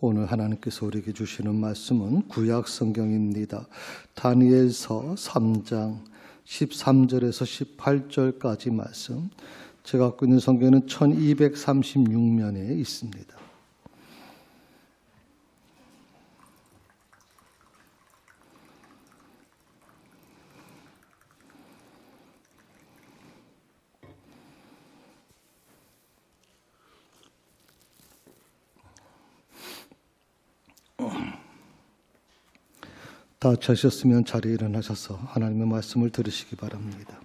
오늘 하나님께서 우리에게 주시는 말씀은 구약 성경입니다. 다니엘서 3장 13절에서 18절까지 말씀. 제가 갖고 있는 성경은 1236면에 있습니다. 다 자셨으면 자리에 일어나셔서 하나님의 말씀을 들으시기 바랍니다.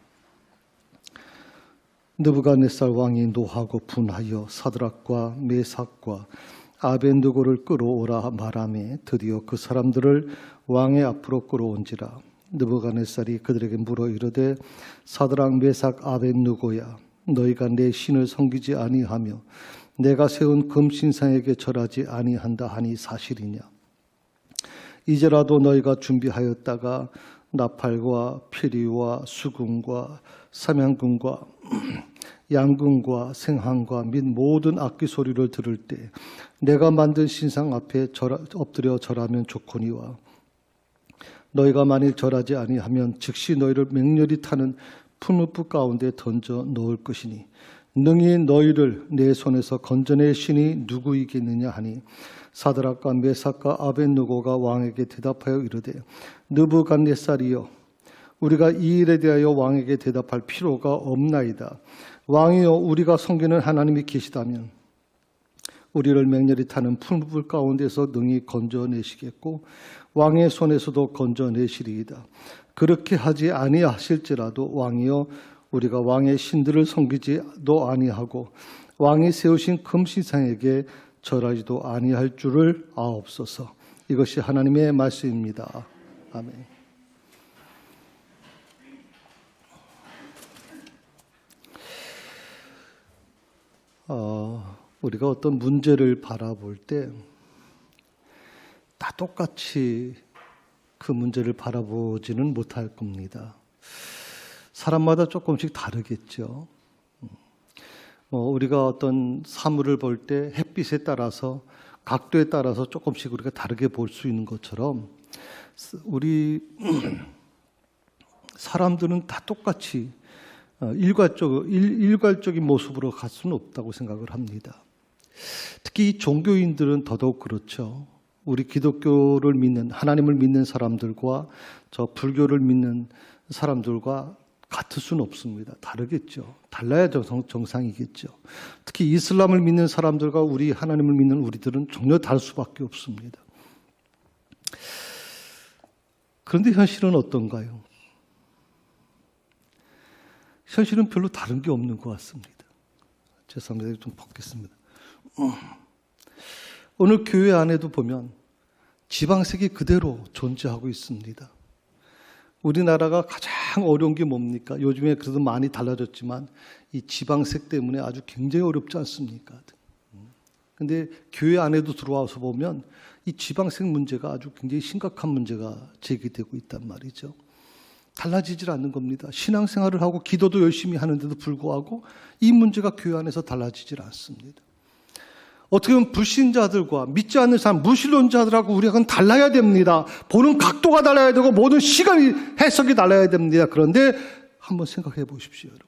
느부갓네살 왕이 노하고 분하여 사드락과 메삭과 아벤느고를 끌어오라 말하며 드디어 그 사람들을 왕의 앞으로 끌어온지라. 느부갓네살이 그들에게 물어 이르되 사드락 메삭 아벤느고야, 너희가 내 신을 섬기지 아니하며 내가 세운 금신상에게 절하지 아니한다 하니 사실이냐? 이제라도 너희가 준비하였다가 나팔과 피리와 수금과 삼양금과 양금과 생항과 및 모든 악기 소리를 들을 때 내가 만든 신상 앞에 엎드려 절하면 좋거니와 너희가 만일 절하지 아니하면 즉시 너희를 맹렬히 타는 풀무불 가운데 던져 넣을 것이니 능히 너희를 내 손에서 건져낼 신이 누구이겠느냐 하니 사드락과 메삭과 아벤느고가 왕에게 대답하여 이르되 느부갓네살이여, 우리가 이 일에 대하여 왕에게 대답할 필요가 없나이다. 왕이여, 우리가 섬기는 하나님이 계시다면 우리를 맹렬히 타는 풀무불 가운데서 능히 건져내시겠고 왕의 손에서도 건져내시리이다. 그렇게 하지 아니하실지라도 왕이여, 우리가 왕의 신들을 섬기지도 아니하고 왕이 세우신 금신상에게 절하지도 아니할 줄을 아옵소서. 이것이 하나님의 말씀입니다. 아멘. 우리가 어떤 문제를 바라볼 때 다 똑같이 그 문제를 바라보지는 못할 겁니다. 사람마다 조금씩 다르겠죠. 우리가 어떤 사물을 볼 때 햇빛에 따라서 각도에 따라서 조금씩 우리가 다르게 볼 수 있는 것처럼 우리 사람들은 다 똑같이 일괄적인 모습으로 갈 수는 없다고 생각을 합니다. 특히 종교인들은 더더욱 그렇죠. 우리 기독교를 믿는, 하나님을 믿는 사람들과 저 불교를 믿는 사람들과 같을 수는 없습니다. 다르겠죠. 달라야 정상이겠죠. 특히 이슬람을 믿는 사람들과 우리 하나님을 믿는 우리들은 전혀 다를 수밖에 없습니다. 그런데 현실은 어떤가요? 현실은 별로 다른 게 없는 것 같습니다. 죄송합니다. 좀 벗겠습니다. 오늘 교회 안에도 보면 지방색이 그대로 존재하고 있습니다. 우리나라가 가장 어려운 게 뭡니까? 요즘에 그래도 많이 달라졌지만 이 지방색 때문에 아주 굉장히 어렵지 않습니까? 근데 교회 안에도 들어와서 보면 이 지방색 문제가 아주 굉장히 심각한 문제가 제기되고 있단 말이죠. 달라지질 않는 겁니다. 신앙생활을 하고 기도도 열심히 하는데도 불구하고 이 문제가 교회 안에서 달라지질 않습니다. 어떻게 보면 불신자들과 믿지 않는 사람, 무신론자들하고 우리가 달라야 됩니다. 보는 각도가 달라야 되고 모든 시간이 해석이 달라야 됩니다. 그런데 한번 생각해 보십시오, 여러분.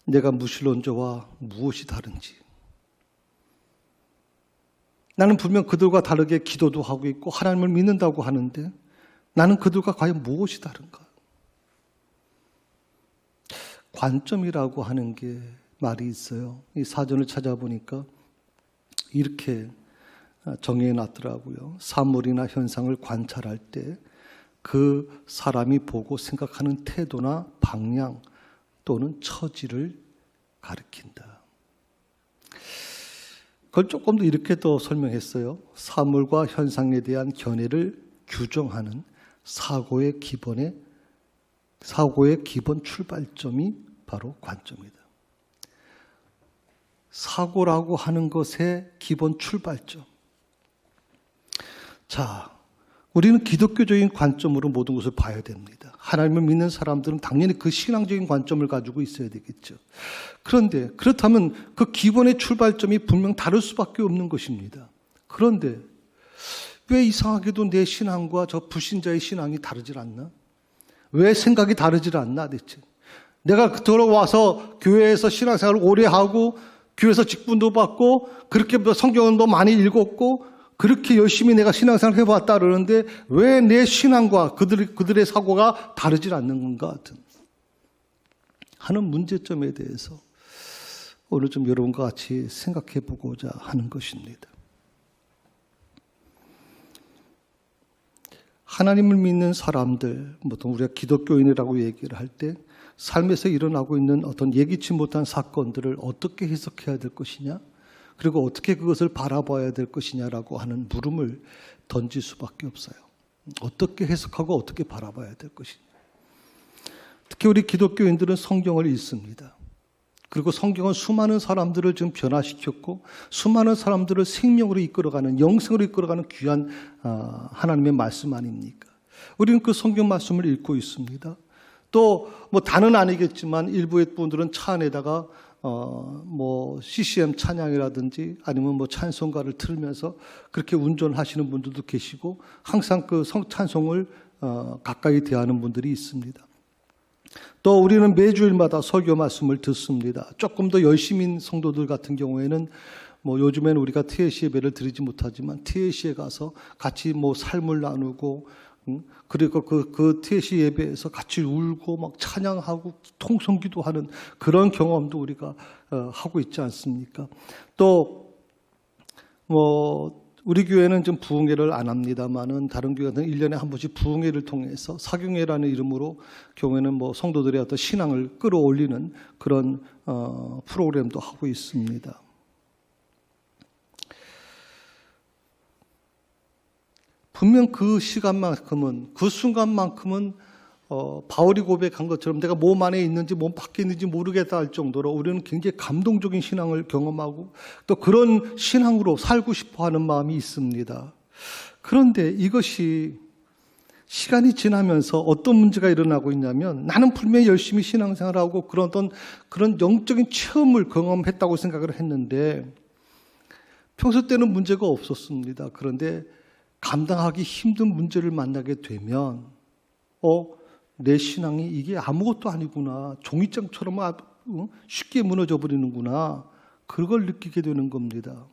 내가 무신론자와 무엇이 다른지. 나는 분명 그들과 다르게 기도도 하고 있고 하나님을 믿는다고 하는데 나는 그들과 과연 무엇이 다른가? 관점이라고 하는 게 말이 있어요. 이 사전을 찾아보니까 이렇게 정의해 놨더라고요. 사물이나 현상을 관찰할 때 그 사람이 보고 생각하는 태도나 방향 또는 처지를 가리킨다. 그걸 조금 더 이렇게 더 설명했어요. 사물과 현상에 대한 견해를 규정하는 사고의 기본 출발점이 바로 관점이다. 사고라고 하는 것의 기본 출발점. 자, 우리는 기독교적인 관점으로 모든 것을 봐야 됩니다. 하나님을 믿는 사람들은 당연히 그 신앙적인 관점을 가지고 있어야 되겠죠. 그런데 그렇다면 그 기본의 출발점이 분명 다를 수밖에 없는 것입니다. 그런데 왜 이상하게도 내 신앙과 저 불신자의 신앙이 다르질 않나? 왜 생각이 다르질 않나 대체? 내가 들어와서 교회에서 신앙생활을 오래 하고 교회에서 직분도 받고 그렇게 성경도 많이 읽었고 그렇게 열심히 내가 신앙생활을 해봤다 그러는데 왜 내 신앙과 그들의 사고가 다르질 않는 건가 하는 문제점에 대해서 오늘 좀 여러분과 같이 생각해 보고자 하는 것입니다. 하나님을 믿는 사람들, 보통 우리가 기독교인이라고 얘기를 할 때 삶에서 일어나고 있는 어떤 예기치 못한 사건들을 어떻게 해석해야 될 것이냐, 그리고 어떻게 그것을 바라봐야 될 것이냐라고 하는 물음을 던질 수밖에 없어요. 어떻게 해석하고 어떻게 바라봐야 될 것이냐. 특히 우리 기독교인들은 성경을 읽습니다. 그리고 성경은 수많은 사람들을 지금 변화시켰고 수많은 사람들을 생명으로 이끌어가는, 영생으로 이끌어가는 귀한 하나님의 말씀 아닙니까? 우리는 그 성경 말씀을 읽고 있습니다. 또 뭐 다는 아니겠지만 일부의 분들은 차 안에다가 뭐 CCM 찬양이라든지 아니면 뭐 찬송가를 틀면서 그렇게 운전하시는 분들도 계시고 항상 그 찬송을 가까이 대하는 분들이 있습니다. 또 우리는 매주일마다 설교 말씀을 듣습니다. 조금 더 열심인 성도들 같은 경우에는 뭐 요즘에는 우리가 TAC 예배를 드리지 못하지만 TAC에 가서 같이 뭐 삶을 나누고 그리고 그 TAC 예배에서 같이 울고 막 찬양하고 통성기도하는 그런 경험도 우리가 하고 있지 않습니까? 또 뭐 우리 교회는 좀 부흥회를 안 합니다만은 다른 교회는 1년에 한 번씩 부흥회를 통해서 사경회라는 이름으로 교회는 뭐 성도들의 어떤 신앙을 끌어올리는 그런 프로그램도 하고 있습니다. 분명 그 시간만큼은, 그 순간만큼은 바울이 고백한 것처럼 내가 몸 안에 있는지 몸 밖에 있는지 모르겠다 할 정도로 우리는 굉장히 감동적인 신앙을 경험하고 또 그런 신앙으로 살고 싶어 하는 마음이 있습니다. 그런데 이것이 시간이 지나면서 어떤 문제가 일어나고 있냐면 나는 분명히 열심히 신앙생활하고 그런 영적인 체험을 경험했다고 생각을 했는데 평소 때는 문제가 없었습니다. 그런데 감당하기 힘든 문제를 만나게 되면 내 신앙이 이게 아무것도 아니구나. 종이장처럼 쉽게 무너져 버리는구나. 그걸 느끼게 되는 겁니다.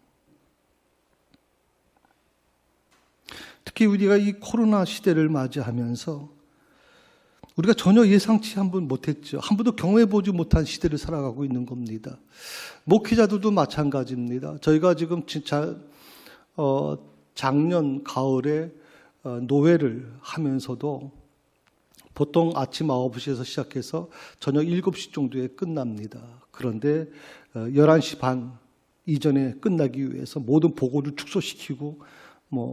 특히 우리가 이 코로나 시대를 맞이하면서 우리가 전혀 예상치 못했죠. 한 번도 경험해보지 못한 시대를 살아가고 있는 겁니다. 목회자들도 마찬가지입니다. 저희가 지금 진짜 작년 가을에 노회를 하면서도 보통 아침 9시에서 시작해서 저녁 7시 정도에 끝납니다. 그런데 11시 반 이전에 끝나기 위해서 모든 보고를 축소시키고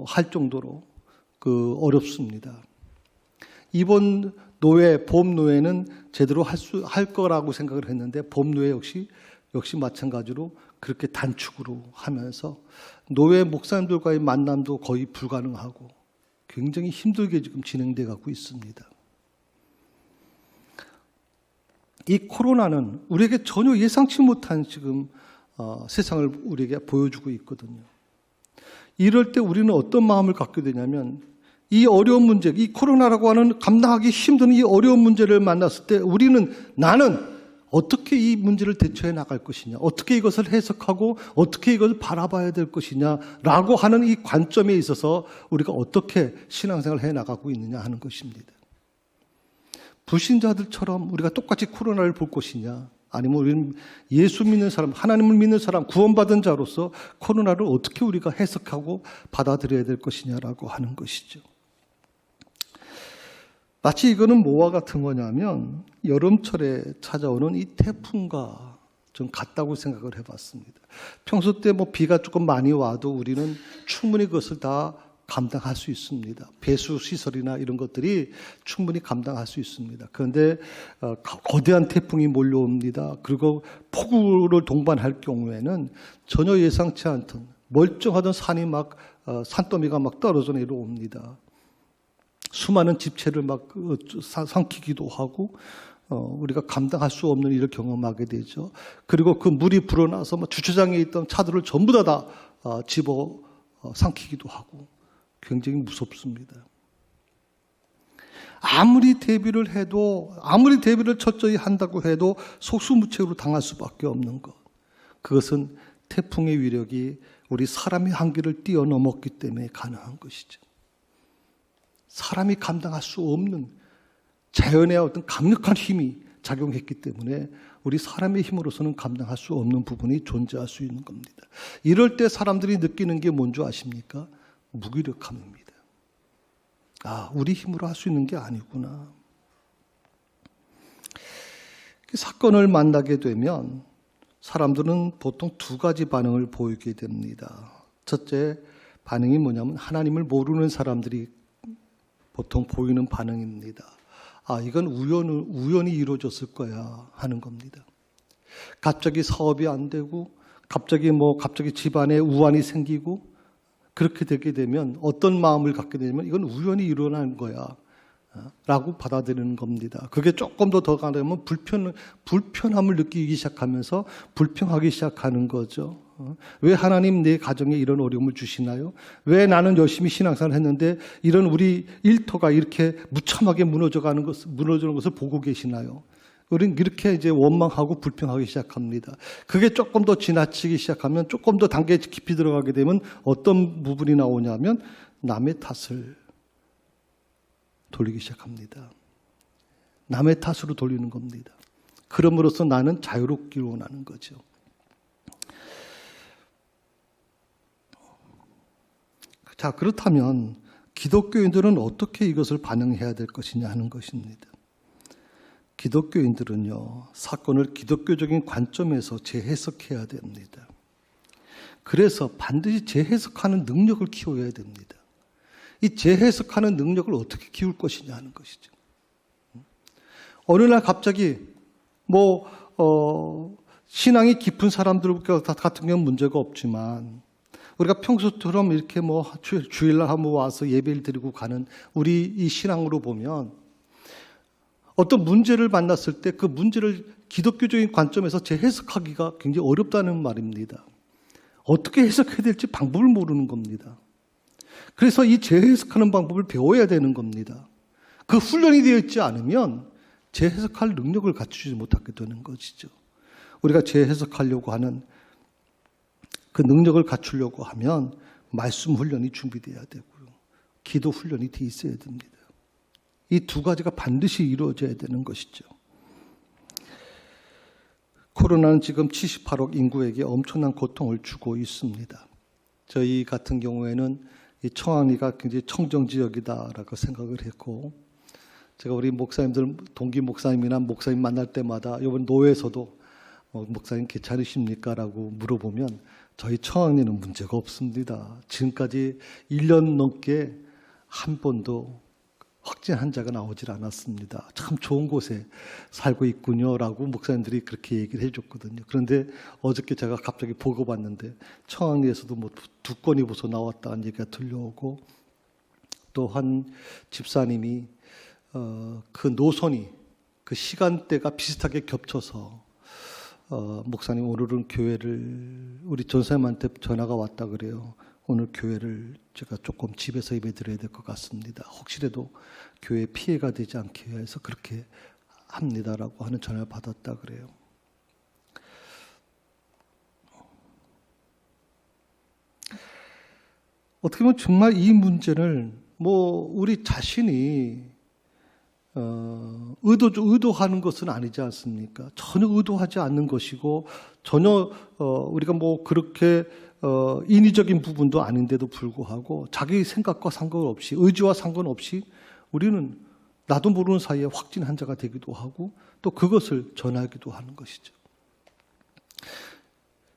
할 정도로 어렵습니다. 이번 노회, 봄 노회는 제대로 할 거라고 생각을 했는데 봄 노회 역시 마찬가지로 그렇게 단축으로 하면서 노회 목사님들과의 만남도 거의 불가능하고 굉장히 힘들게 지금 진행돼 가고 있습니다. 이 코로나는 우리에게 전혀 예상치 못한 지금 세상을 우리에게 보여주고 있거든요. 이럴 때 우리는 어떤 마음을 갖게 되냐면 이 어려운 문제, 이 코로나라고 하는 감당하기 힘든 이 어려운 문제를 만났을 때 나는 어떻게 이 문제를 대처해 나갈 것이냐, 어떻게 이것을 해석하고 어떻게 이것을 바라봐야 될 것이냐라고 하는 이 관점에 있어서 우리가 어떻게 신앙생활을 해 나가고 있느냐 하는 것입니다. 불신자들처럼 우리가 똑같이 코로나를 볼 것이냐, 아니면 우리는 예수 믿는 사람, 하나님을 믿는 사람, 구원받은 자로서 코로나를 어떻게 우리가 해석하고 받아들여야 될 것이냐라고 하는 것이죠. 마치 이거는 뭐와 같은 거냐면 여름철에 찾아오는 이 태풍과 좀 같다고 생각을 해봤습니다. 평소 때 비가 조금 많이 와도 우리는 충분히 그것을 다 감당할 수 있습니다. 배수 시설이나 이런 것들이 충분히 감당할 수 있습니다. 그런데 거대한 태풍이 몰려옵니다. 그리고 폭우를 동반할 경우에는 전혀 예상치 않던 멀쩡하던 산이 산더미가 막 떨어져 내려옵니다. 수많은 집체를 막 삼키기도 하고 우리가 감당할 수 없는 일을 경험하게 되죠. 그리고 그 물이 불어나서 주차장에 있던 차들을 전부 다 집어 삼키기도 하고 굉장히 무섭습니다. 아무리 대비를 철저히 한다고 해도 속수무책으로 당할 수밖에 없는 것. 그것은 태풍의 위력이 우리 사람의 한계를 뛰어넘었기 때문에 가능한 것이죠. 사람이 감당할 수 없는 자연의 어떤 강력한 힘이 작용했기 때문에 우리 사람의 힘으로서는 감당할 수 없는 부분이 존재할 수 있는 겁니다. 이럴 때 사람들이 느끼는 게 뭔지 아십니까? 무기력함입니다. 우리 힘으로 할 수 있는 게 아니구나. 사건을 만나게 되면 사람들은 보통 두 가지 반응을 보이게 됩니다. 첫째 반응이 뭐냐면 하나님을 모르는 사람들이 보통 보이는 반응입니다. 이건 우연히 이루어졌을 거야 하는 겁니다. 갑자기 사업이 안 되고 갑자기 집안에 우환이 생기고 그렇게 되게 되면 어떤 마음을 갖게 되냐면 이건 우연히 일어난 거야 라고 받아들이는 겁니다. 그게 조금 더 가려면 불편함을 느끼기 시작하면서 불평하기 시작하는 거죠. 왜 하나님 내 가정에 이런 어려움을 주시나요? 왜 나는 열심히 신앙생활을 했는데 이런 우리 일터가 이렇게 무참하게 무너지는 것을 보고 계시나요? 우리는 이렇게 이제 원망하고 불평하기 시작합니다. 그게 조금 더 지나치기 시작하면 조금 더 단계 깊이 들어가게 되면 어떤 부분이 나오냐면 남의 탓을 돌리기 시작합니다. 남의 탓으로 돌리는 겁니다. 그럼으로써 나는 자유롭기를 원하는 거죠. 자, 그렇다면 기독교인들은 어떻게 이것을 반응해야 될 것이냐 하는 것입니다. 기독교인들은요, 사건을 기독교적인 관점에서 재해석해야 됩니다. 그래서 반드시 재해석하는 능력을 키워야 됩니다. 이 재해석하는 능력을 어떻게 키울 것이냐 하는 것이죠. 어느 날 갑자기 신앙이 깊은 사람들 같은 경우는 문제가 없지만 우리가 평소처럼 이렇게 주일날 한번 와서 예배를 드리고 가는 우리 이 신앙으로 보면 어떤 문제를 만났을 때 그 문제를 기독교적인 관점에서 재해석하기가 굉장히 어렵다는 말입니다. 어떻게 해석해야 될지 방법을 모르는 겁니다. 그래서 이 재해석하는 방법을 배워야 되는 겁니다. 그 훈련이 되어 있지 않으면 재해석할 능력을 갖추지 못하게 되는 것이죠. 우리가 재해석하려고 하는 그 능력을 갖추려고 하면 말씀 훈련이 준비되어야 되고요. 기도 훈련이 돼 있어야 됩니다. 이 두 가지가 반드시 이루어져야 되는 것이죠. 코로나는 지금 78억 인구에게 엄청난 고통을 주고 있습니다. 저희 같은 경우에는 이 청안리가 굉장히 청정지역이다라고 생각을 했고, 제가 우리 목사님들, 동기 목사님이나 목사님 만날 때마다 이번 노회에서도 목사님 괜찮으십니까? 라고 물어보면 저희 청안리는 문제가 없습니다. 지금까지 1년 넘게 한 번도 확진 환자가 나오질 않았습니다. 참 좋은 곳에 살고 있군요라고 목사님들이 그렇게 얘기를 해줬거든요. 그런데 어저께 제가 갑자기 보고 봤는데 청안리에서도 2건이 벌써 나왔다는 얘기가 들려오고, 또 한 집사님이 그 노선이 그 시간대가 비슷하게 겹쳐서 목사님 오늘은 교회를 우리 전사님한테 전화가 왔다 그래요. 오늘 교회를 제가 조금 집에서 예배 드려야 될 것 같습니다. 혹시라도 교회에 피해가 되지 않게 해서 그렇게 합니다라고 하는 전화를 받았다 그래요. 어떻게 보면 정말 이 문제를 우리 자신이 의도하는 것은 아니지 않습니까? 전혀 의도하지 않는 것이고 전혀 우리가 그렇게 인위적인 부분도 아닌데도 불구하고 자기 생각과 상관없이, 의지와 상관없이 우리는 나도 모르는 사이에 확진 환자가 되기도 하고 또 그것을 전하기도 하는 것이죠.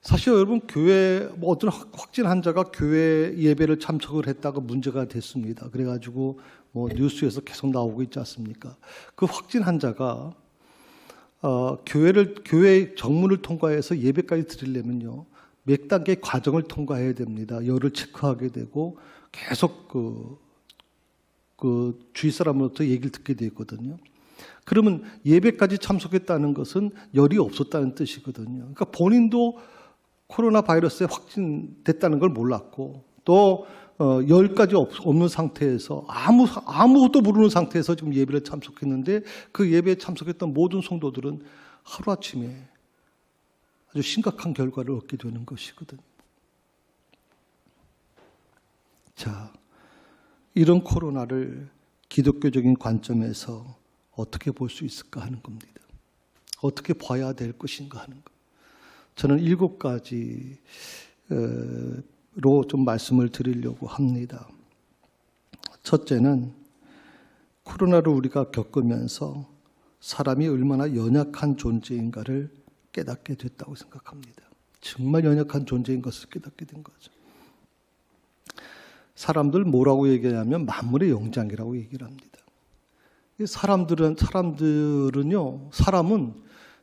사실 여러분, 교회 어떤 확진 환자가 교회 예배를 참석을 했다가 문제가 됐습니다. 그래가지고 뉴스에서 계속 나오고 있지 않습니까? 그 확진 환자가 교회 정문을 통과해서 예배까지 드리려면요, 몇 단계의 과정을 통과해야 됩니다. 열을 체크하게 되고 계속 그 주위 사람으로부터 얘기를 듣게 되었거든요. 그러면 예배까지 참석했다는 것은 열이 없었다는 뜻이거든요. 그러니까 본인도 코로나 바이러스에 확진됐다는 걸 몰랐고 또 열까지 없는 상태에서 아무것도 모르는 상태에서 지금 예배를 참석했는데 그 예배에 참석했던 모든 성도들은 하루아침에 아주 심각한 결과를 얻게 되는 것이거든요. 자, 이런 코로나를 기독교적인 관점에서 어떻게 볼 수 있을까 하는 겁니다. 어떻게 봐야 될 것인가 하는 것. 저는 7가지로 좀 말씀을 드리려고 합니다. 첫째는 코로나를 우리가 겪으면서 사람이 얼마나 연약한 존재인가를 깨닫게 됐다고 생각합니다. 정말 연약한 존재인 것을 깨닫게 된 거죠. 사람들 뭐라고 얘기하냐면 만물의 영장이라고 얘기를 합니다. 사람은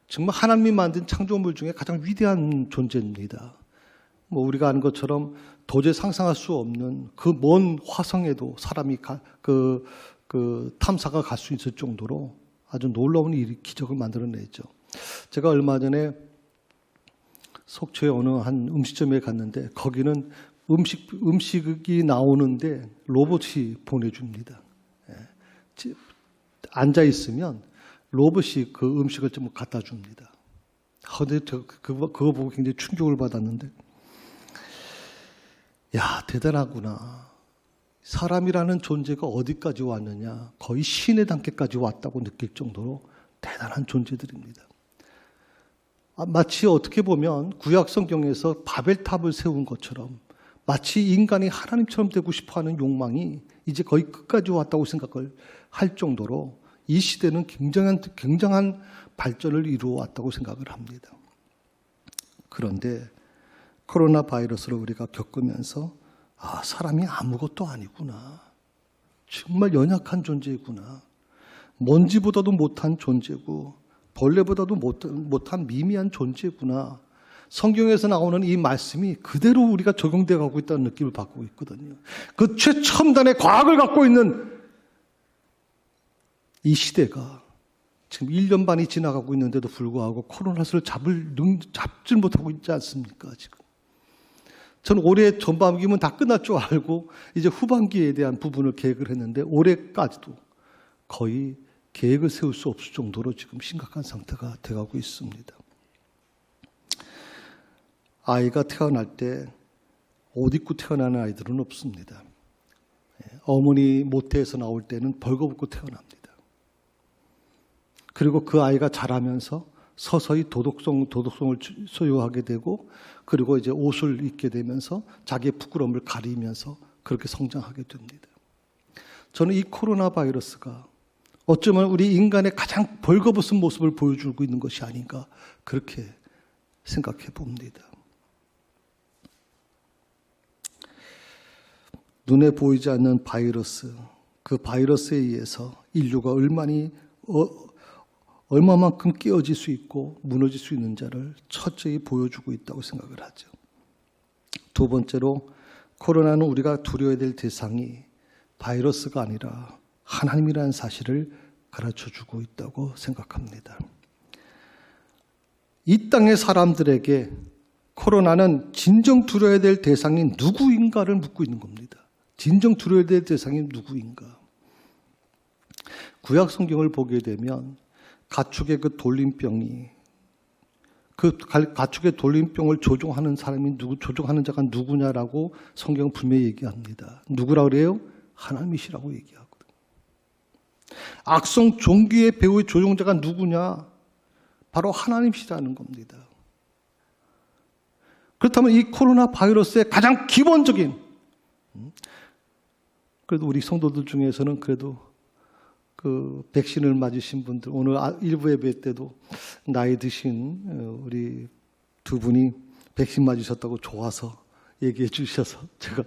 정말 하나님이 만든 창조물 중에 가장 위대한 존재입니다. 뭐 우리가 아는 것처럼 도저히 상상할 수 없는 그 먼 화성에도 사람이 탐사가 갈 수 있을 정도로 아주 놀라운 기적을 만들어내죠. 제가 얼마 전에 속초의 어느 한 음식점에 갔는데 거기는 음식이 나오는데 로봇이 보내줍니다. 앉아 있으면 로봇이 그 음식을 좀 갖다 줍니다. 근데 그거 보고 굉장히 충격을 받았는데, 야, 대단하구나. 사람이라는 존재가 어디까지 왔느냐. 거의 신의 단계까지 왔다고 느낄 정도로 대단한 존재들입니다. 마치 어떻게 보면 구약 성경에서 바벨탑을 세운 것처럼 마치 인간이 하나님처럼 되고 싶어하는 욕망이 이제 거의 끝까지 왔다고 생각을 할 정도로 이 시대는 굉장한 발전을 이루어 왔다고 생각을 합니다. 그런데 코로나 바이러스를 우리가 겪으면서 사람이 아무것도 아니구나. 정말 연약한 존재구나. 먼지보다도 못한 존재고 벌레보다도 못한 미미한 존재구나. 성경에서 나오는 이 말씀이 그대로 우리가 적용되어 가고 있다는 느낌을 받고 있거든요. 그 최첨단의 과학을 갖고 있는 이 시대가 지금 1년 반이 지나가고 있는데도 불구하고 코로나를 잡질 못하고 있지 않습니까, 지금? 저는 올해 전반기면 다 끝날 줄 알고 이제 후반기에 대한 부분을 계획을 했는데 올해까지도 거의 계획을 세울 수 없을 정도로 지금 심각한 상태가 돼가고 있습니다. 아이가 태어날 때 옷 입고 태어나는 아이들은 없습니다. 어머니 모태에서 나올 때는 벌거벗고 태어납니다. 그리고 그 아이가 자라면서 서서히 도덕성을 소유하게 되고 그리고 이제 옷을 입게 되면서 자기의 부끄러움을 가리면서 그렇게 성장하게 됩니다. 저는 이 코로나 바이러스가 어쩌면 우리 인간의 가장 벌거벗은 모습을 보여주고 있는 것이 아닌가 그렇게 생각해 봅니다. 눈에 보이지 않는 바이러스, 그 바이러스에 의해서 인류가 얼마만큼 깨어질 수 있고 무너질 수 있는지를 철저히 보여주고 있다고 생각을 하죠. 두 번째로 코로나는 우리가 두려워야 될 대상이 바이러스가 아니라 하나님이라는 사실을 가르쳐주고 있다고 생각합니다. 이 땅의 사람들에게 코로나는 진정 두려워야 될 대상이 누구인가를 묻고 있는 겁니다. 진정 두려워야 될 대상이 누구인가. 구약 성경을 보게 되면 가축의 그 돌림병이 그 가축의 돌림병을 조종하는 자가 누구냐라고 성경은 분명히 얘기합니다. 누구라고 그래요? 하나님이시라고 얘기하거든요. 악성 종기의 배후의 조종자가 누구냐? 바로 하나님이시라는 겁니다. 그렇다면 이 코로나 바이러스의 가장 기본적인 그래도 우리 성도들 중에서는 그래도 그 백신을 맞으신 분들 오늘 일부 예배 때도 나이 드신 우리 두 분이 백신 맞으셨다고 좋아서 얘기해 주셔서 제가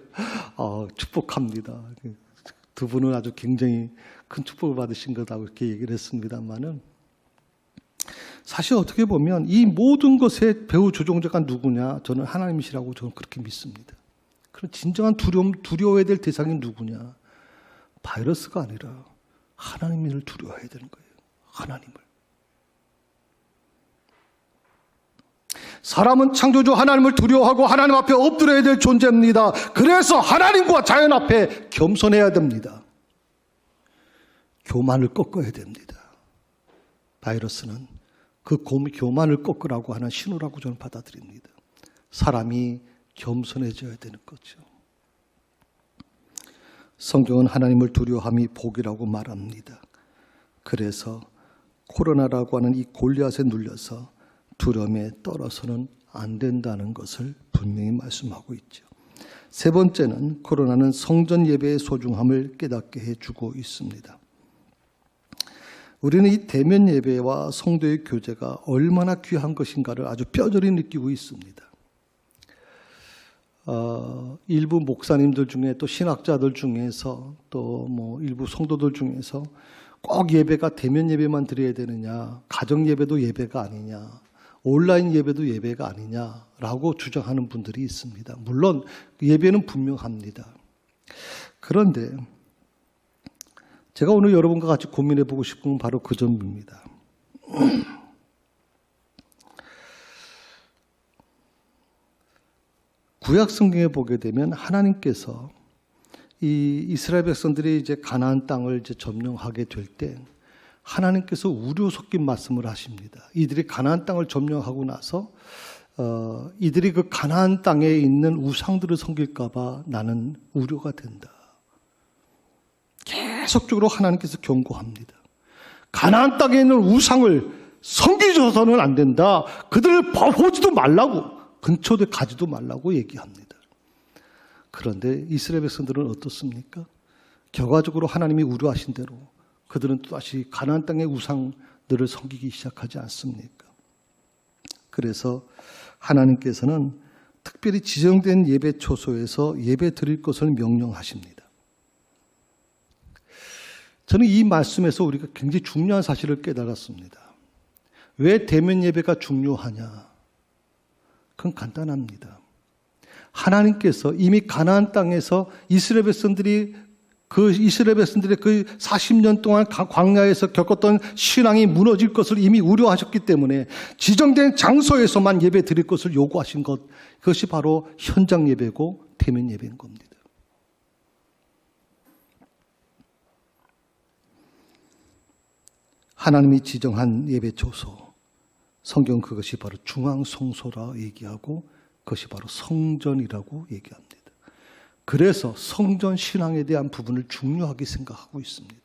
축복합니다. 두 분은 아주 굉장히 큰 축복을 받으신 거다고 이렇게 얘기를 했습니다만은 사실 어떻게 보면 이 모든 것의 배후 조종자가 누구냐? 저는 하나님이시라고 저는 그렇게 믿습니다. 그럼 진정한 두려워야 될 대상이 누구냐? 바이러스가 아니라 하나님을 두려워해야 되는 거예요. 하나님을. 사람은 창조주 하나님을 두려워하고 하나님 앞에 엎드려야 될 존재입니다. 그래서 하나님과 자연 앞에 겸손해야 됩니다. 교만을 꺾어야 됩니다. 바이러스는 그 교만을 꺾으라고 하는 신호라고 저는 받아들입니다. 사람이 겸손해져야 되는 거죠. 성경은 하나님을 두려워함이 복이라고 말합니다. 그래서 코로나라고 하는 이 골리앗에 눌려서 두려움에 떨어서는 안 된다는 것을 분명히 말씀하고 있죠. 세 번째는 코로나는 성전 예배의 소중함을 깨닫게 해주고 있습니다. 우리는 이 대면 예배와 성도의 교제가 얼마나 귀한 것인가를 아주 뼈저리 느끼고 있습니다. 일부 목사님들 중에 또 신학자들 중에서 또 일부 성도들 중에서 꼭 예배가 대면 예배만 드려야 되느냐, 가정 예배도 예배가 아니냐, 온라인 예배도 예배가 아니냐라고 주장하는 분들이 있습니다. 물론 예배는 분명합니다. 그런데 제가 오늘 여러분과 같이 고민해 보고 싶은 건 바로 그 점입니다. 구약 성경에 보게 되면 하나님께서 이 이스라엘 백성들이 이제 가나안 땅을 이제 점령하게 될 때 하나님께서 우려 섞인 말씀을 하십니다. 이들이 가나안 땅을 점령하고 나서 이들이 그 가나안 땅에 있는 우상들을 섬길까 봐 나는 우려가 된다. 계속적으로 하나님께서 경고합니다. 가나안 땅에 있는 우상을 섬기셔서는 안 된다. 그들을 보지도 말라고, 근처에 가지도 말라고 얘기합니다. 그런데 이스라엘 백성들은 어떻습니까? 결과적으로 하나님이 우려하신 대로 그들은 또다시 가나안 땅의 우상들을 섬기기 시작하지 않습니까? 그래서 하나님께서는 특별히 지정된 예배 초소에서 예배 드릴 것을 명령하십니다. 저는 이 말씀에서 우리가 굉장히 중요한 사실을 깨달았습니다. 왜 대면 예배가 중요하냐? 그건 간단합니다. 하나님께서 이미 가나안 땅에서 이스라엘 백성들의 그 40년 동안 광야에서 겪었던 신앙이 무너질 것을 이미 우려하셨기 때문에 지정된 장소에서만 예배 드릴 것을 요구하신 것, 그것이 바로 현장 예배고 대면 예배인 겁니다. 하나님이 지정한 예배 초소, 성경은 그것이 바로 중앙성소라 얘기하고 그것이 바로 성전이라고 얘기합니다. 그래서 성전 신앙에 대한 부분을 중요하게 생각하고 있습니다.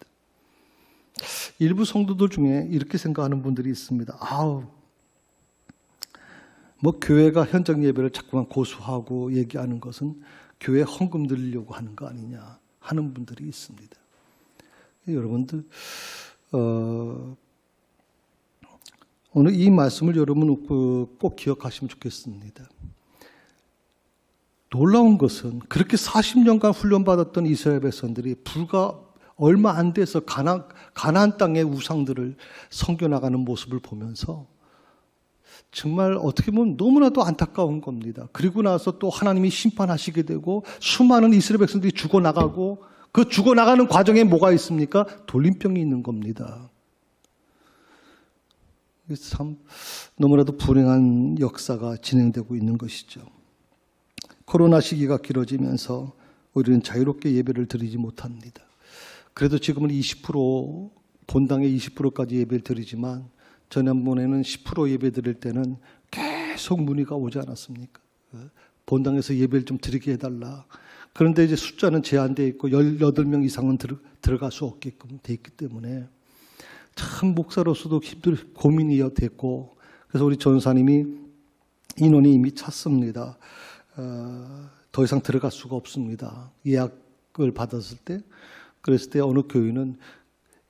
일부 성도들 중에 이렇게 생각하는 분들이 있습니다. 교회가 현장 예배를 자꾸만 고수하고 얘기하는 것은 교회 헌금 드리려고 하는 거 아니냐 하는 분들이 있습니다. 여러분들 오늘 이 말씀을 여러분 꼭 기억하시면 좋겠습니다. 놀라운 것은 그렇게 40년간 훈련받았던 이스라엘 백성들이 불과 얼마 안 돼서 가나안 땅의 우상들을 섬겨나가는 모습을 보면서 정말 어떻게 보면 너무나도 안타까운 겁니다. 그리고 나서 또 하나님이 심판하시게 되고 수많은 이스라엘 백성들이 죽어나가고 그 죽어나가는 과정에 뭐가 있습니까? 돌림병이 있는 겁니다. 참 너무나도 불행한 역사가 진행되고 있는 것이죠. 코로나 시기가 길어지면서 우리는 자유롭게 예배를 드리지 못합니다. 그래도 지금은 20% 본당에 20%까지 예배를 드리지만 지난번에는 10% 예배 드릴 때는 계속 문의가 오지 않았습니까? 본당에서 예배를 좀 드리게 해달라. 그런데 이제 숫자는 제한되어 있고 18명 이상은 들어갈 수 없게끔 돼 있기 때문에 참 목사로서도 고민이 됐고, 그래서 우리 전사님이 인원이 이미 찼습니다. 더 이상 들어갈 수가 없습니다. 예약을 받았을 때, 그랬을 때 어느 교회는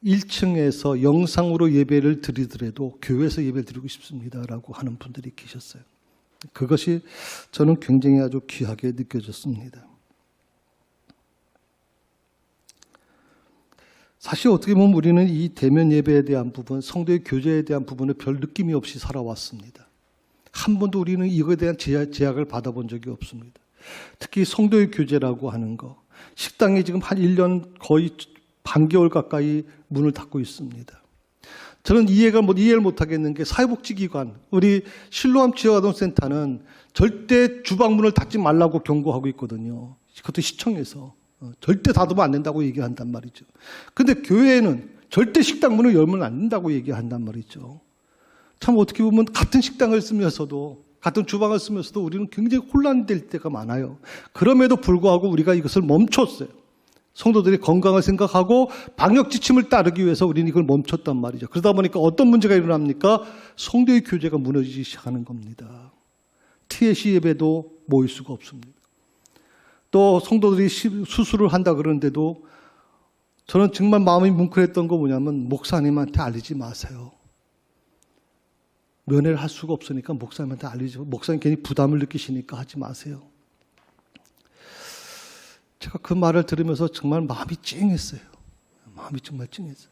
1층에서 영상으로 예배를 드리더라도 교회에서 예배를 드리고 싶습니다라고 하는 분들이 계셨어요. 그것이 저는 굉장히 아주 귀하게 느껴졌습니다. 사실 어떻게 보면 우리는 이 대면 예배에 대한 부분, 성도의 교제에 대한 부분을 별 느낌이 없이 살아왔습니다. 한 번도 우리는 이거에 대한 제약을 받아본 적이 없습니다. 특히 성도의 교제라고 하는 거. 식당에 지금 한 1년 거의 반개월 가까이 문을 닫고 있습니다. 저는 이해를 못하겠는 게 사회복지기관, 우리 실로암 지역아동센터는 절대 주방문을 닫지 말라고 경고하고 있거든요. 그것도 시청에서. 절대 닫으면 안 된다고 얘기한단 말이죠. 근데 교회에는 절대 식당 문을 열면 안 된다고 얘기한단 말이죠. 참 어떻게 보면 같은 식당을 쓰면서도, 같은 주방을 쓰면서도 우리는 굉장히 혼란될 때가 많아요. 그럼에도 불구하고 우리가 이것을 멈췄어요. 성도들이 건강을 생각하고 방역 지침을 따르기 위해서 우리는 이걸 멈췄단 말이죠. 그러다 보니까 어떤 문제가 일어납니까? 성도의 교제가 무너지기 시작하는 겁니다. TSC 예배도 모일 수가 없습니다. 또 성도들이 수술을 한다 그러는데도 저는 정말 마음이 뭉클했던 거 뭐냐면 목사님한테 알리지 마세요. 면회를 할 수가 없으니까 목사님한테 알리죠. 목사님 괜히 부담을 느끼시니까 하지 마세요. 제가 그 말을 들으면서 정말 마음이 찡했어요. 마음이 정말 찡했어요.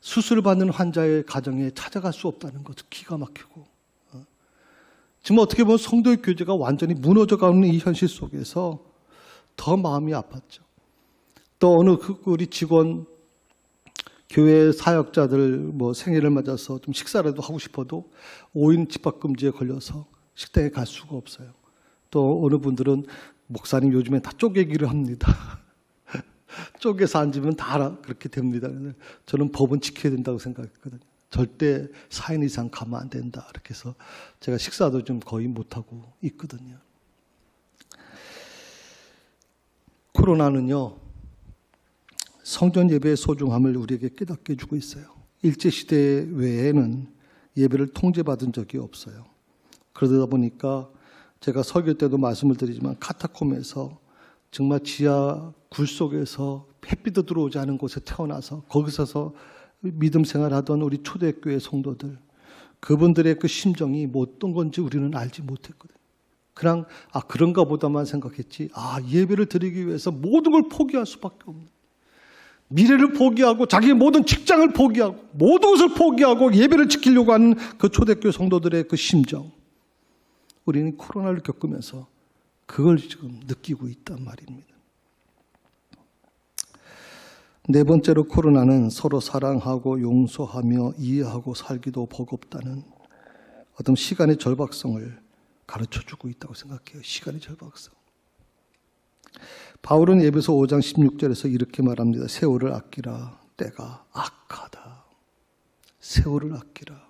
수술을 받는 환자의 가정에 찾아갈 수 없다는 것은 기가 막히고, 지금 어떻게 보면 성도의 교제가 완전히 무너져가는 이 현실 속에서 더 마음이 아팠죠. 또 어느 우리 직원, 교회 사역자들 생일을 맞아서 좀 식사라도 하고 싶어도 5인 집합금지에 걸려서 식당에 갈 수가 없어요. 또 어느 분들은 목사님 요즘에 다 쪼개기를 합니다. 쪼개서 앉으면 다 그렇게 됩니다. 저는 법은 지켜야 된다고 생각했거든요. 절대 4인 이상 가면 안 된다. 이렇게 해서 제가 식사도 좀 거의 못하고 있거든요. 코로나는요, 성전 예배의 소중함을 우리에게 깨닫게 해주고 있어요. 일제시대 외에는 예배를 통제받은 적이 없어요. 그러다 보니까 제가 설교 때도 말씀을 드리지만 카타콤에서 정말 지하 굴 속에서 햇빛도 들어오지 않은 곳에 태어나서 거기서 믿음 생활하던 우리 초대교회 성도들, 그분들의 그 심정이 뭐 어떤 건지 우리는 알지 못했거든요. 그냥 그런가 보다만 생각했지, 예배를 드리기 위해서 모든 걸 포기할 수밖에 없는, 미래를 포기하고 자기의 모든 직장을 포기하고 모든 것을 포기하고 예배를 지키려고 하는 그 초대교회 성도들의 그 심정, 우리는 코로나를 겪으면서 그걸 지금 느끼고 있단 말입니다. 네 번째로, 코로나는 서로 사랑하고 용서하며 이해하고 살기도 버겁다는 어떤 시간의 절박성을 가르쳐주고 있다고 생각해요. 시간의 절박성. 바울은 에베소 5장 16절에서 이렇게 말합니다. 세월을 아끼라. 때가 악하다. 세월을 아끼라.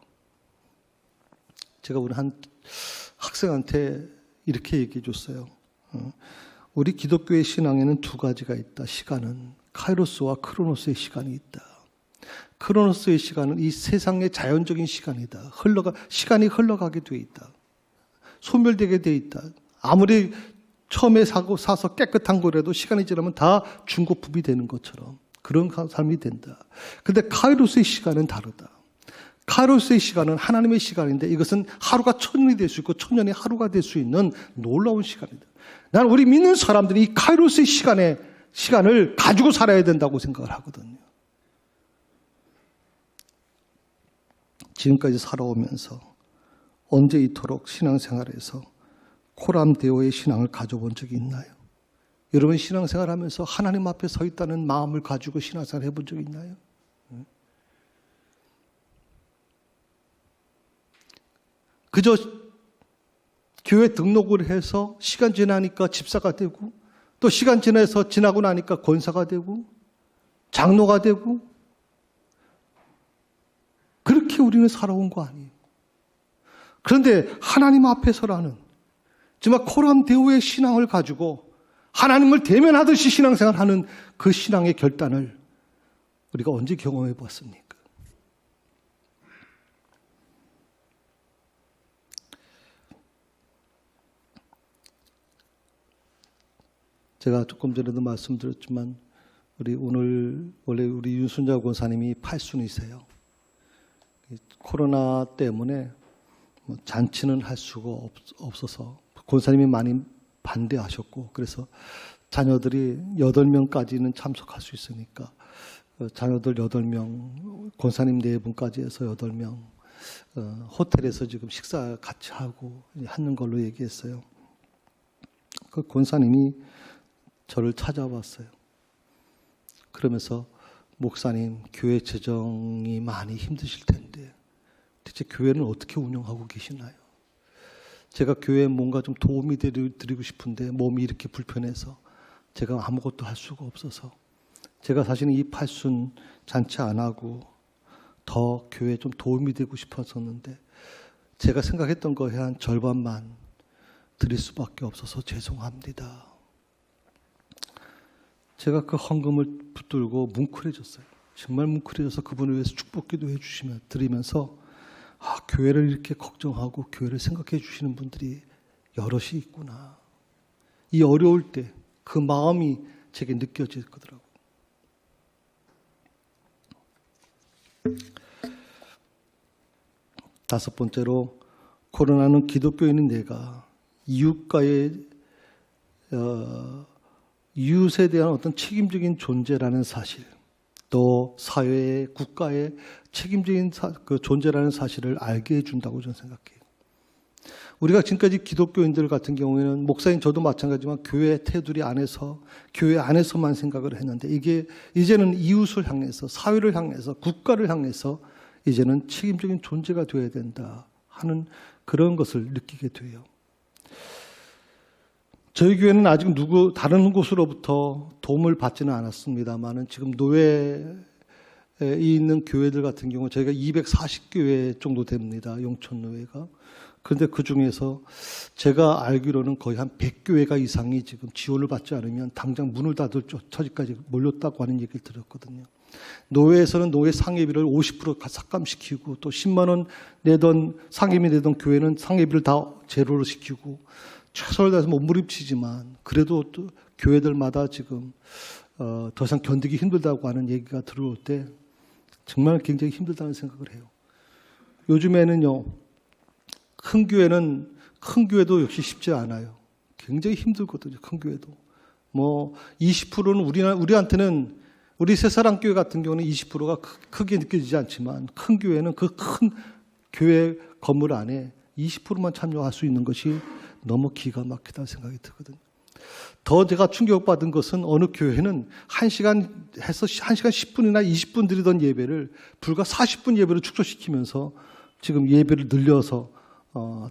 제가 우리 한 학생한테 이렇게 얘기해 줬어요. 우리 기독교의 신앙에는 두 가지가 있다. 시간은 카이로스와 크로노스의 시간이 있다. 크로노스의 시간은 이 세상의 자연적인 시간이다. 시간이 흘러가게 돼 있다. 소멸되게 돼 있다. 아무리 처음에 사서 깨끗한 거라도 시간이 지나면 다 중고품이 되는 것처럼 그런 삶이 된다. 근데 카이로스의 시간은 다르다. 카이로스의 시간은 하나님의 시간인데 이것은 하루가 천년이 될 수 있고 천년이 하루가 될 수 있는 놀라운 시간이다. 나는 우리 믿는 사람들이 이 카이로스의 시간을 가지고 살아야 된다고 생각을 하거든요. 지금까지 살아오면서 언제 이토록 신앙생활에서 코람데오의 신앙을 가져본 적이 있나요? 여러분 신앙생활하면서 하나님 앞에 서 있다는 마음을 가지고 신앙생활 해본 적이 있나요? 그저 교회 등록을 해서 시간 지나니까 집사가 되고 또 시간 지나고 나니까 권사가 되고 장로가 되고 그렇게 우리는 살아온 거 아니에요. 그런데 하나님 앞에서라는 정말 코람데오의 신앙을 가지고 하나님을 대면하듯이 신앙생활하는 그 신앙의 결단을 우리가 언제 경험해 봤습니까? 제가 조금 전에도 말씀드렸지만 원래 우리 윤순자 권사님이 팔순이세요. 코로나 때문에 잔치는 할 수가 없어서 권사님이 많이 반대하셨고, 그래서 자녀들이 8명까지는 참석할 수 있으니까 자녀들 8명, 권사님 4분까지 해서 8명 호텔에서 지금 식사 같이 하고 하는 걸로 얘기했어요. 그 권사님이 저를 찾아왔어요. 그러면서 목사님, 교회 재정이 많이 힘드실 텐데 대체 교회는 어떻게 운영하고 계시나요? 제가 교회에 뭔가 좀 도움이 드리고 싶은데 몸이 이렇게 불편해서 제가 아무것도 할 수가 없어서 제가 사실은 이 팔순 잔치 안 하고 더 교회에 좀 도움이 되고 싶었었는데 제가 생각했던 거에 한 절반만 드릴 수밖에 없어서 죄송합니다. 제가 그 헌금을 붙들고 뭉클해졌어요. 정말 뭉클해져서 그분을 위해서 축복기도 해주시면 드리면서 교회를 이렇게 걱정하고 교회를 생각해 주시는 분들이 여럿이 있구나. 이 어려울 때 그 마음이 제게 느껴지더라고요. 다섯 번째로 코로나는 기독교인인 내가 이웃에 대한 어떤 책임적인 존재라는 사실, 또 사회의 국가의 책임적인 그 존재라는 사실을 알게 해준다고 저는 생각해요. 우리가 지금까지 기독교인들 같은 경우에는 목사님 저도 마찬가지지만 교회 테두리 안에서 교회 안에서만 생각을 했는데 이게 이제는 이웃을 향해서 사회를 향해서 국가를 향해서 이제는 책임적인 존재가 되어야 된다 하는 그런 것을 느끼게 돼요. 저희 교회는 아직 다른 곳으로부터 도움을 받지는 않았습니다만은 지금 노예에 있는 교회들 같은 경우 저희가 240교회 정도 됩니다. 용천노회가. 그런데 그 중에서 제가 알기로는 거의 한 100교회가 이상이 지금 지원을 받지 않으면 당장 문을 닫을 처지까지 몰렸다고 하는 얘기를 들었거든요. 노회에서는 노회 상회비를 50% 삭감시키고 또 10만 원 내던 상임위 내던 교회는 상회비를 다 제로로 시키고 최선을 다해서 몸부림치지만 그래도 또 교회들마다 지금 더 이상 견디기 힘들다고 하는 얘기가 들어올 때 정말 굉장히 힘들다는 생각을 해요. 요즘에는요, 큰 교회도 역시 쉽지 않아요. 굉장히 힘들거든요. 큰 교회도. 20%는 우리한테는 우리 새사랑교회 같은 경우는 20%가 크게 느껴지지 않지만 큰 교회는 그 큰 교회 건물 안에 20%만 참여할 수 있는 것이 너무 기가 막히다는 생각이 들거든요. 더 제가 충격받은 것은 어느 교회는 1시간 10분이나 20분 드리던 예배를 불과 40분 예배로 축소시키면서 지금 예배를 늘려서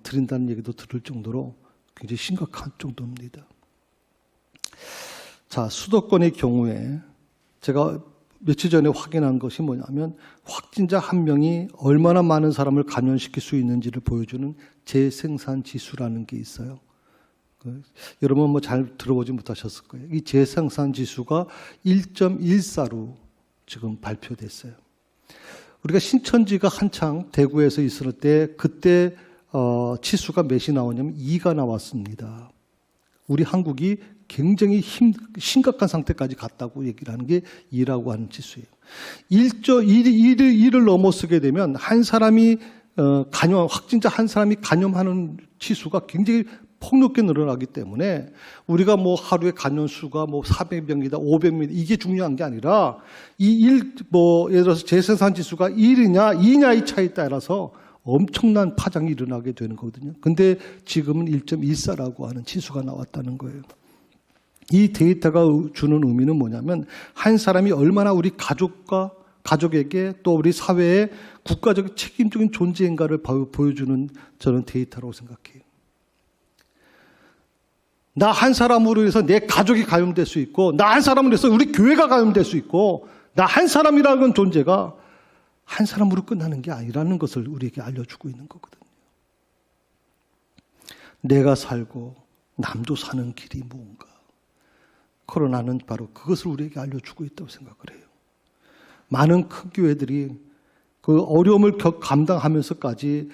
드린다는 얘기도 들을 정도로 굉장히 심각한 정도입니다. 자, 수도권의 경우에 제가 며칠 전에 확인한 것이 뭐냐면 확진자 한 명이 얼마나 많은 사람을 감염시킬 수 있는지를 보여주는 재생산 지수라는 게 있어요. 여러분 잘 들어보지 못하셨을 거예요. 이 재생산 지수가 1.14로 지금 발표됐어요. 우리가 신천지가 한창 대구에서 있을 때 그때 치수가 몇이 나오냐면 2가 나왔습니다. 우리 한국이 굉장히 심각한 상태까지 갔다고 얘기를 하는 게 2라고 하는 치수예요. 1을 넘어서게 되면 한 사람이 확진자 한 사람이 감염하는 치수가 굉장히 폭넓게 늘어나기 때문에 우리가 하루에 감염 수가 400명이다, 500명 이게 중요한 게 아니라 예를 들어서 재생산 지수가 1이냐 2냐의 차이에 따라서 엄청난 파장이 일어나게 되는 거거든요. 근데 지금은 1.14라고 하는 치수가 나왔다는 거예요. 이 데이터가 주는 의미는 뭐냐면 한 사람이 얼마나 우리 가족에게 또 우리 사회에 국가적 책임적인 존재인가를 보여주는 저는 데이터라고 생각해요. 나 한 사람으로 해서 내 가족이 감염될 수 있고 나 한 사람으로 해서 우리 교회가 감염될 수 있고 나 한 사람이라는 존재가 한 사람으로 끝나는 게 아니라는 것을 우리에게 알려주고 있는 거거든요. 내가 살고 남도 사는 길이 뭔가. 코로나는 바로 그것을 우리에게 알려주고 있다고 생각을 해요. 많은 큰 교회들이 그 어려움을 감당하면서까지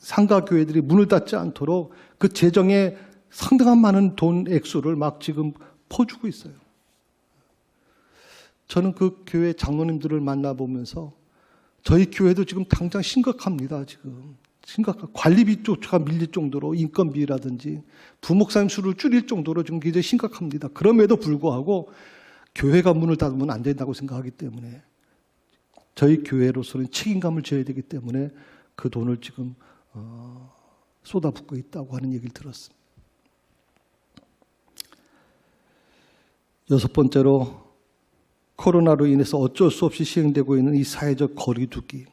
상가 교회들이 문을 닫지 않도록 그 재정에 상당한 많은 돈 액수를 막 지금 퍼주고 있어요. 저는 그 교회 장로님들을 만나보면서 저희 교회도 지금 당장 심각합니다. 지금 관리비 쪽가 밀릴 정도로 인건비라든지 부목사님 수를 줄일 정도로 지금 굉장히 심각합니다. 그럼에도 불구하고 교회가 문을 닫으면 안 된다고 생각하기 때문에 저희 교회로서는 책임감을 져야 되기 때문에 그 돈을 지금 쏟아붓고 있다고 하는 얘기를 들었습니다. 여섯 번째로 코로나로 인해서 어쩔 수 없이 시행되고 있는 이 사회적 거리두기.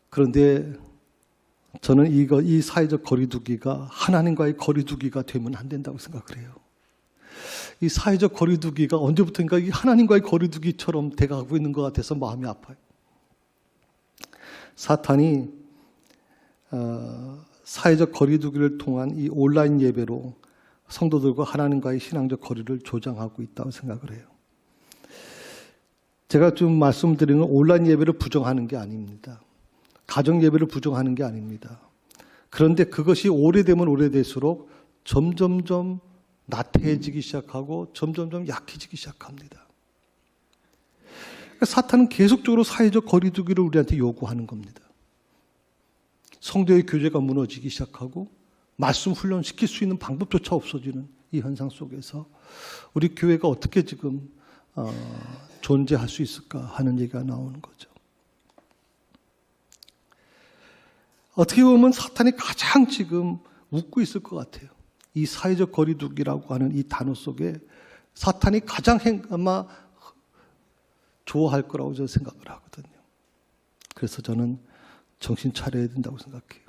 그런데 저는 이 사회적 거리두기가 하나님과의 거리두기가 되면 안 된다고 생각을 해요. 이 사회적 거리두기가 언제부턴가 이 하나님과의 거리두기처럼 돼가고 있는 것 같아서 마음이 아파요. 사탄이 사회적 거리두기를 통한 이 온라인 예배로 성도들과 하나님과의 신앙적 거리를 조장하고 있다고 생각을 해요. 제가 좀 말씀드리는 온라인 예배를 부정하는 게 아닙니다. 가정 예배를 부정하는 게 아닙니다. 그런데 그것이 오래되면 오래될수록 점점점 나태해지기 시작하고 점점점 약해지기 시작합니다. 그러니까 사탄은 계속적으로 사회적 거리두기를 우리한테 요구하는 겁니다. 성도의 교제가 무너지기 시작하고 말씀 훈련시킬 수 있는 방법조차 없어지는 이 현상 속에서 우리 교회가 어떻게 지금 존재할 수 있을까 하는 얘기가 나오는 거죠. 어떻게 보면 사탄이 가장 지금 웃고 있을 것 같아요. 이 사회적 거리두기라고 하는 이 단어 속에 사탄이 가장 아마 좋아할 거라고 저는 생각을 하거든요. 그래서 저는 정신 차려야 된다고 생각해요.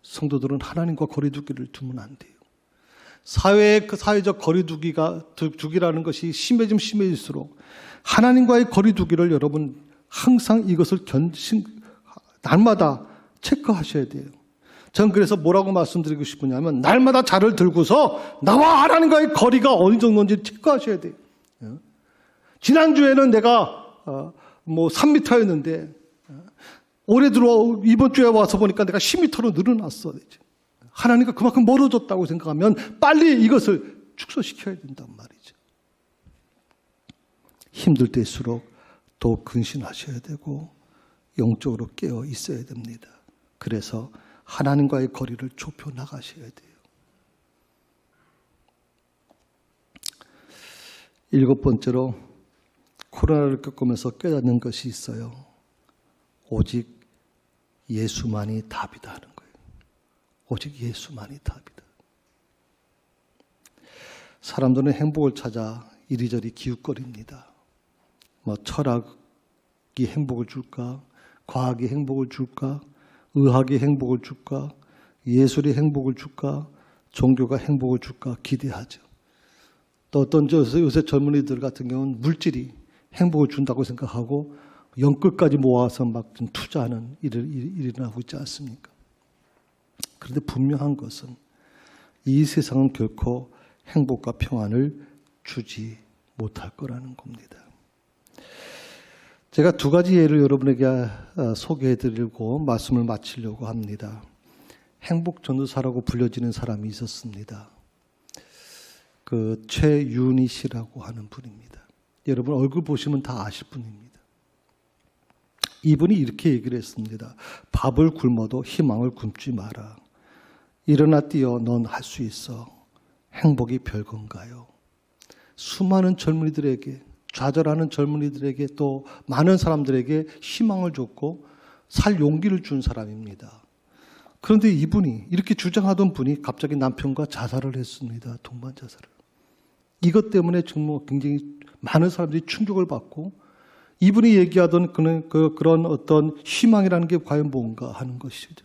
성도들은 하나님과 거리두기를 두면 안 돼요. 사회의 그 사회적 거리두기라는 것이 심해질수록 하나님과의 거리두기를 여러분 항상 이것을 날마다 체크하셔야 돼요. 전 그래서 뭐라고 말씀드리고 싶으냐면 날마다 자를 들고서 나와 하나님과의 거리가 어느 정도인지 체크하셔야 돼요. 지난주에는 내가 3m였는데 올해 이번 주에 와서 보니까 내가 10m로 늘어났어. 하나님과 그만큼 멀어졌다고 생각하면 빨리 이것을 축소시켜야 된단 말이죠. 힘들 때일수록 더 근신하셔야 되고 영적으로 깨어 있어야 됩니다. 그래서 하나님과의 거리를 좁혀 나가셔야 돼요. 7번째로 코로나를 겪으면서 깨닫는 것이 있어요. 오직 예수만이 답이다 하는 거예요. 오직 예수만이 답이다. 사람들은 행복을 찾아 이리저리 기웃거립니다. 철학이 행복을 줄까? 과학이 행복을 줄까? 의학이 행복을 줄까? 예술이 행복을 줄까? 종교가 행복을 줄까? 기대하죠. 또 어떤 요새 젊은이들 같은 경우는 물질이 행복을 준다고 생각하고 영끌까지 모아서 막 좀 투자하는 일이 일어나고 있지 않습니까? 그런데 분명한 것은 이 세상은 결코 행복과 평안을 주지 못할 거라는 겁니다. 제가 2가지 예를 여러분에게 소개해드리고 말씀을 마치려고 합니다. 행복 전도사라고 불려지는 사람이 있었습니다. 그 최윤희 씨라고 하는 분입니다. 여러분 얼굴 보시면 다 아실 분입니다. 이분이 이렇게 얘기를 했습니다. 밥을 굶어도 희망을 굶지 마라. 일어나 뛰어 넌 할 수 있어. 행복이 별건가요? 수많은 젊은이들에게 좌절하는 젊은이들에게 또 많은 사람들에게 희망을 줬고 살 용기를 준 사람입니다. 그런데 이분이 이렇게 주장하던 분이 갑자기 남편과 자살을 했습니다. 동반 자살을. 이것 때문에 정말 굉장히 많은 사람들이 충격을 받고 이분이 얘기하던 그런 어떤 희망이라는 게 과연 뭔가 하는 것이죠.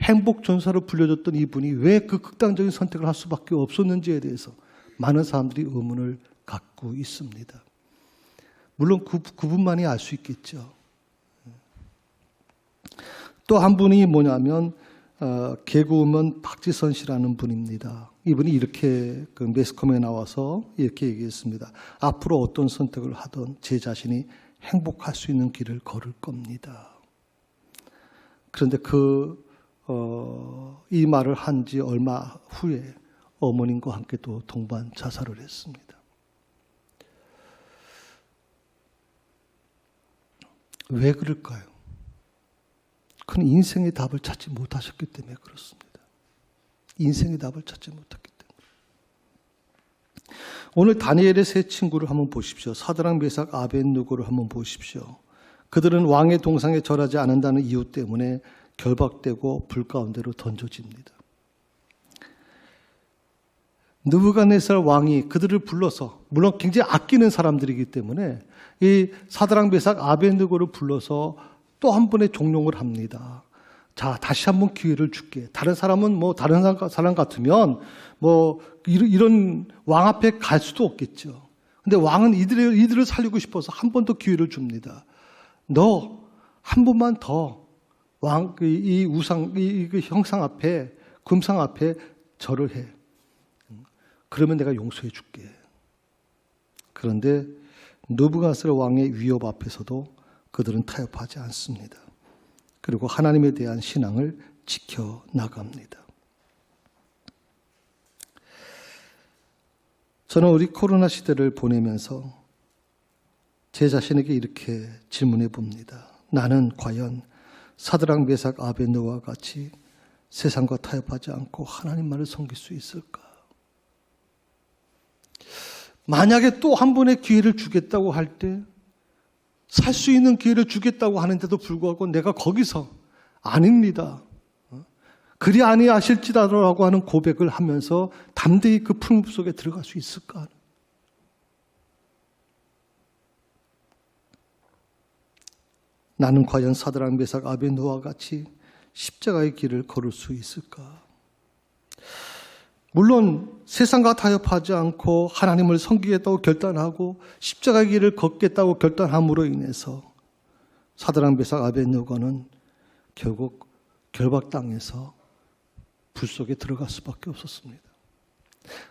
행복 전사로 불려졌던 이분이 왜 그 극단적인 선택을 할 수밖에 없었는지에 대해서 많은 사람들이 의문을 갖고 있습니다. 물론 그분만이 알 수 있겠죠. 또 한 분이 뭐냐면 개그우먼 박지선 씨라는 분입니다. 이분이 이렇게 그 매스컴에 나와서 이렇게 얘기했습니다. 앞으로 어떤 선택을 하든 제 자신이 행복할 수 있는 길을 걸을 겁니다. 그런데 이 말을 한 지 얼마 후에 어머님과 함께 또 동반 자살을 했습니다. 왜 그럴까요? 그는 인생의 답을 찾지 못하셨기 때문에 그렇습니다. 인생의 답을 찾지 못했기 때문에. 오늘 다니엘의 세 친구를 한번 보십시오. 사드락, 메삭, 아벳느고를 한번 보십시오. 그들은 왕의 동상에 절하지 않는다는 이유 때문에 결박되고 불 가운데로 던져집니다. 느부갓네살 왕이 그들을 불러서, 물론 굉장히 아끼는 사람들이기 때문에 이 사드락 메삭 아벳느고를 불러서 또 한 번의 종용을 합니다. 자, 다시 한번 기회를 줄게. 다른 사람은 뭐 다른 사람 같으면 뭐 이런 왕 앞에 갈 수도 없겠죠. 근데 왕은 이들을 살리고 싶어서 한 번 더 기회를 줍니다. 너 한 번만 더 이 형상 앞에, 금상 앞에 절을 해. 그러면 내가 용서해 줄게. 그런데 느부갓네살 왕의 위협 앞에서도 그들은 타협하지 않습니다. 그리고 하나님에 대한 신앙을 지켜나갑니다. 저는 우리 코로나 시대를 보내면서 제 자신에게 이렇게 질문해 봅니다. 나는 과연 사드락 메삭 아벳느고와 같이 세상과 타협하지 않고 하나님만을 섬길 수 있을까? 만약에 또 한 번의 기회를 주겠다고 할 때, 살 수 있는 기회를 주겠다고 하는데도 불구하고 내가 거기서 아닙니다, 그리 아니하실지라도 하는 고백을 하면서 담대히 그 풍습 속에 들어갈 수 있을까? 나는 과연 사드락 메삭 아벳느고와 같이 십자가의 길을 걸을 수 있을까? 물론 세상과 타협하지 않고 하나님을 섬기겠다고 결단하고 십자가의 길을 걷겠다고 결단함으로 인해서 사드락 메삭 아벳느고는 결국 결박당해서 불 속에 들어갈 수밖에 없었습니다.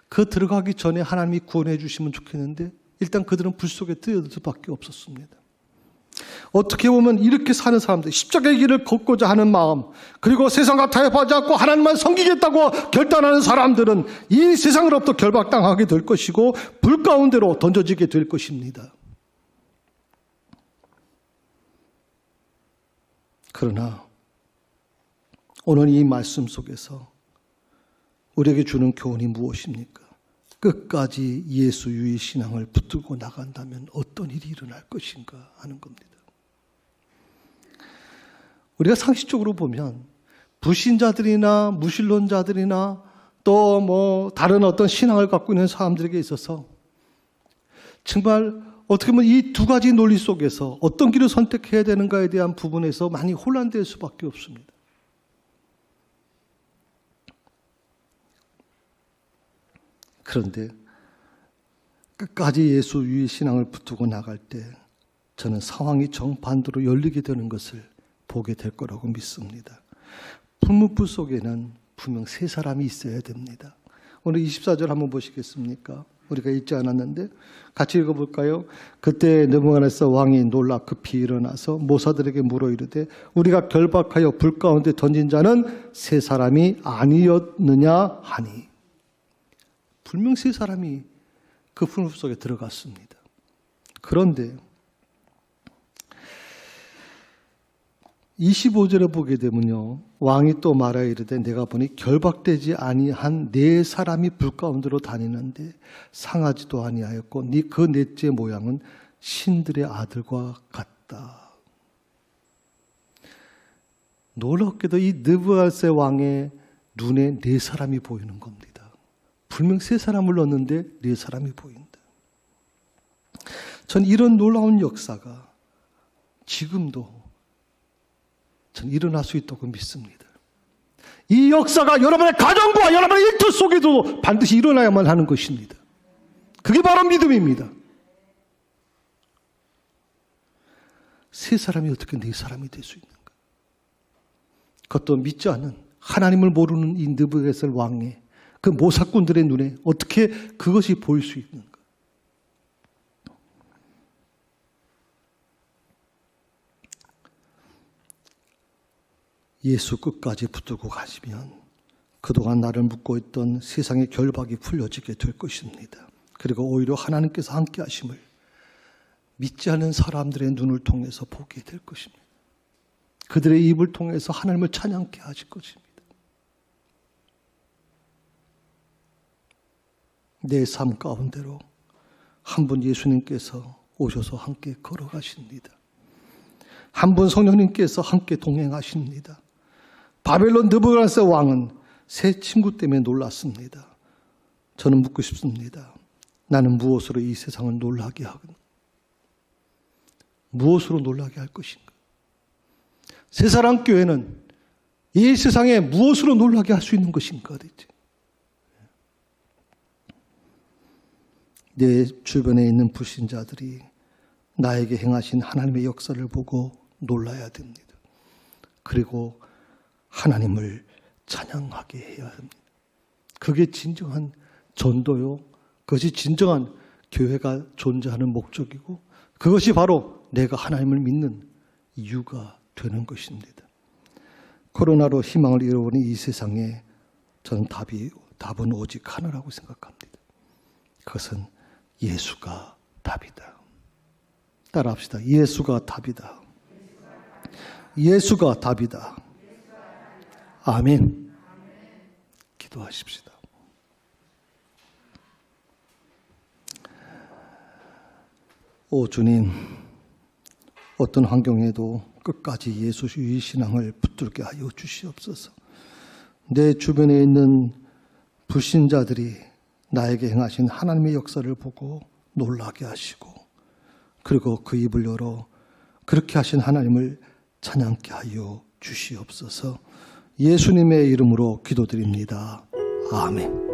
그 들어가기 전에 하나님이 구원해 주시면 좋겠는데 일단 그들은 불 속에 뛰어들 수밖에 없었습니다. 어떻게 보면 이렇게 사는 사람들, 십자가의 길을 걷고자 하는 마음, 그리고 세상과 타협하지 않고 하나님만 섬기겠다고 결단하는 사람들은 이 세상으로부터 결박당하게 될 것이고 불 가운데로 던져지게 될 것입니다. 그러나 오늘 이 말씀 속에서 우리에게 주는 교훈이 무엇입니까? 끝까지 예수 유의 신앙을 붙들고 나간다면 어떤 일이 일어날 것인가 하는 겁니다. 우리가 상식적으로 보면 불신자들이나 무신론자들이나 또 뭐 다른 어떤 신앙을 갖고 있는 사람들에게 있어서 정말 어떻게 보면 이 두 가지 논리 속에서 어떤 길을 선택해야 되는가에 대한 부분에서 많이 혼란될 수밖에 없습니다. 그런데 끝까지 예수 위의 신앙을 붙들고 나갈 때 저는 상황이 정반대로 열리게 되는 것을 보게 될 거라고 믿습니다. 풀무불 속에는 분명 세 사람이 있어야 됩니다. 오늘 24절 한번 보시겠습니까? 우리가 읽지 않았는데 같이 읽어볼까요? 그때 느부갓네살 왕이 놀라 급히 일어나서 모사들에게 물어 이르되 우리가 결박하여 불 가운데 던진 자는 세 사람이 아니었느냐 하니, 분명 세 사람이 그 풀무 속에 들어갔습니다. 그런데 25절에 보게 되면요, 왕이 또 말하여 이르되 내가 보니 결박되지 아니한 네 사람이 불 가운데로 다니는데 상하지도 아니하였고 그 넷째 모양은 신들의 아들과 같다. 놀랍게도 이 느부갓네살 왕의 눈에 네 사람이 보이는 겁니다. 분명 세 사람을 넣었는데 네 사람이 보인다. 전 이런 놀라운 역사가 지금도 전 일어날 수 있다고 믿습니다. 이 역사가 여러분의 가정과 여러분의 일터 속에도 반드시 일어나야만 하는 것입니다. 그게 바로 믿음입니다. 세 사람이 어떻게 네 사람이 될 수 있는가? 그것도 믿지 않는 하나님을 모르는 이 느부갓네살 왕의 그 모사꾼들의 눈에 어떻게 그것이 보일 수 있는가? 예수 끝까지 붙들고 가시면 그동안 나를 묶고 있던 세상의 결박이 풀려지게 될 것입니다. 그리고 오히려 하나님께서 함께 하심을 믿지 않는 사람들의 눈을 통해서 보게 될 것입니다. 그들의 입을 통해서 하나님을 찬양케 하실 것입니다. 내 삶 가운데로 한 분 예수님께서 오셔서 함께 걸어가십니다. 한 분 성령님께서 함께 동행하십니다. 바벨론 느부갓네살 왕은 새 친구 때문에 놀랐습니다. 저는 묻고 싶습니다. 나는 무엇으로 이 세상을 놀라게 하건? 무엇으로 놀라게 할 것인가? 새사랑교회는 이 세상에 무엇으로 놀라게 할 수 있는 것인가? 대체? 내 주변에 있는 불신자들이 나에게 행하신 하나님의 역사를 보고 놀라야 됩니다. 그리고 하나님을 찬양하게 해야 합니다. 그게 진정한 전도요. 그것이 진정한 교회가 존재하는 목적이고 그것이 바로 내가 하나님을 믿는 이유가 되는 것입니다. 코로나로 희망을 잃어버린 이 세상에 저는 답은 오직 하나라고 생각합니다. 그것은 예수가 답이다. 따라합시다. 예수가 답이다. 예수가 답이다. 아멘. 기도하십시다. 오 주님, 어떤 환경에도 끝까지 예수의 신앙을 붙들게 하여 주시옵소서. 내 주변에 있는 불신자들이 나에게 행하신 하나님의 역사를 보고 놀라게 하시고 그리고 그 입을 열어 그렇게 하신 하나님을 찬양케 하여 주시옵소서. 예수님의 이름으로 기도드립니다. 아멘.